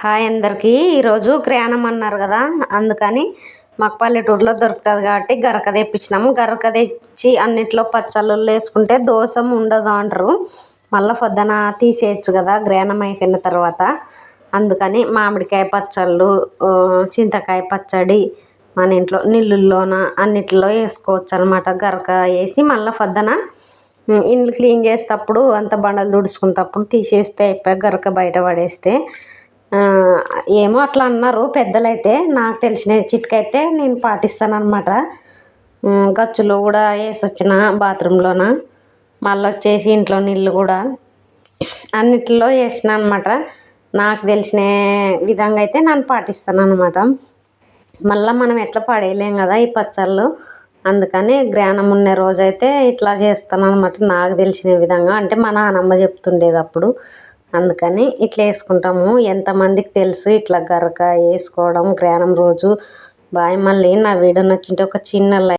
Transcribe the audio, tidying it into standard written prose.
Hi అందరికీ. ఈరోజు granum అన్నారు కదా, అందుకని మాకు పల్లెటూరులో దొరుకుతుంది కాబట్టి గరక తెప్పించినాము. గరక తెచ్చి అన్నిట్లో పచ్చళ్ళు వేసుకుంటే దోషం ఉండదు అంటారు. మళ్ళీ పొద్దున తీసేయచ్చు కదా గ్రానం అయిపోయిన తర్వాత. అందుకని మామిడికాయ పచ్చళ్ళు, చింతకాయ పచ్చడి మన ఇంట్లో నీళ్ళల్లోన అన్నిట్లో వేసుకోవచ్చు అనమాట. గరక వేసి మళ్ళీ పొద్దున ఇండ్లు క్లీన్ చేసేటప్పుడు అంత బండలు తుడుచుకునేటప్పుడు తీసేస్తే అయిపోయి గరక బయట పడేస్తే ఏమో అట్లా అన్నారు పెద్దలైతే. నాకు తెలిసిన చిట్కైతే నేను పాటిస్తాను అనమాట. గచ్చులో కూడా వేసి వచ్చిన బాత్రూంలోన, మళ్ళీ వచ్చేసి ఇంట్లో నీళ్ళు కూడా అన్నిట్లో వేసిన అనమాట. నాకు తెలిసిన విధంగా అయితే నేను పాటిస్తాను అనమాట. మళ్ళీ మనం ఎట్లా పడేయలేం కదా ఈ పచ్చళ్ళు. అందుకని గ్రానం ఉన్న రోజైతే ఇట్లా చేస్తాను అనమాట. నాకు తెలిసిన విధంగా అంటే మా నాన్నమ్మ చెప్తుండేది అప్పుడు. అందుకని ఇట్లా వేసుకుంటాము. ఎంతమందికి తెలుసు ఇట్లా గరక వేసుకోవడం గ్రానం రోజు. బాయ్. మళ్ళీ నా వీడియో నచ్చింటే ఒక చిన్న లైక్